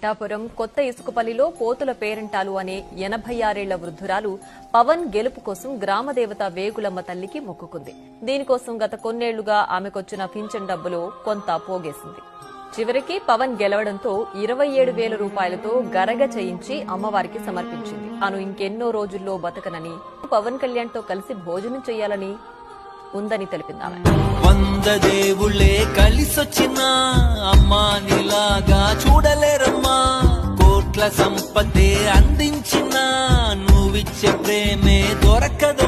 పిఠాపురం కొత్త ఇసుకపల్లిలో పోతుల పేరంటాలు అనే 86 ఏళ్ల వృద్ధురాలు పవన్ గెలుపు కోసం గ్రామదేవత వేగులమ్మ తల్లికి మొక్కుకుంది. దీనికోసం గత కొన్నేళ్లుగా ఆమెకొచ్చిన పింఛన్ డబ్బులో కొంత పోగేసింది. చివరికి పవన్ గెలవడంతో 27,000 రూపాయలతో గరగ చేయించి అమ్మవారికి సమర్పించింది. తాను ఇంకెన్నో రోజుల్లో బతకనని, పవన్ కళ్యాణ్ తో కలిసి భోజనం చేయాలని ఉందని తెలిపింది. 100 దేవుళ్ళే కలిసొచ్చిన అమ్మా నీలాగా చూడలేరమ్మా, కోట్ల సంపదే అందించిన నువ్విచ్చే ప్రేమే దొరకదు.